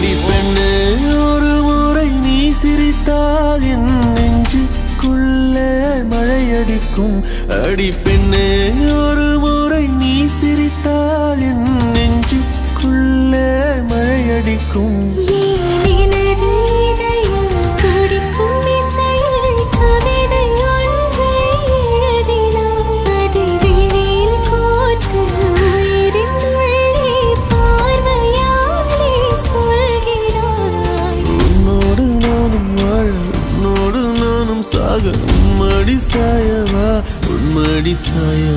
அடி பெண்ணே ஒரு முறை நீ சிரித்தால் என் நெஞ்சுக்குள்ளே மழையடிக்கும் அடி பெண்ணே ஒரு முறை நீ சிரித்தால் என் நெஞ்சுக்குள்ளே மழையடிக்கும் சாக உன்மடி சாயவா உன்மடி சாய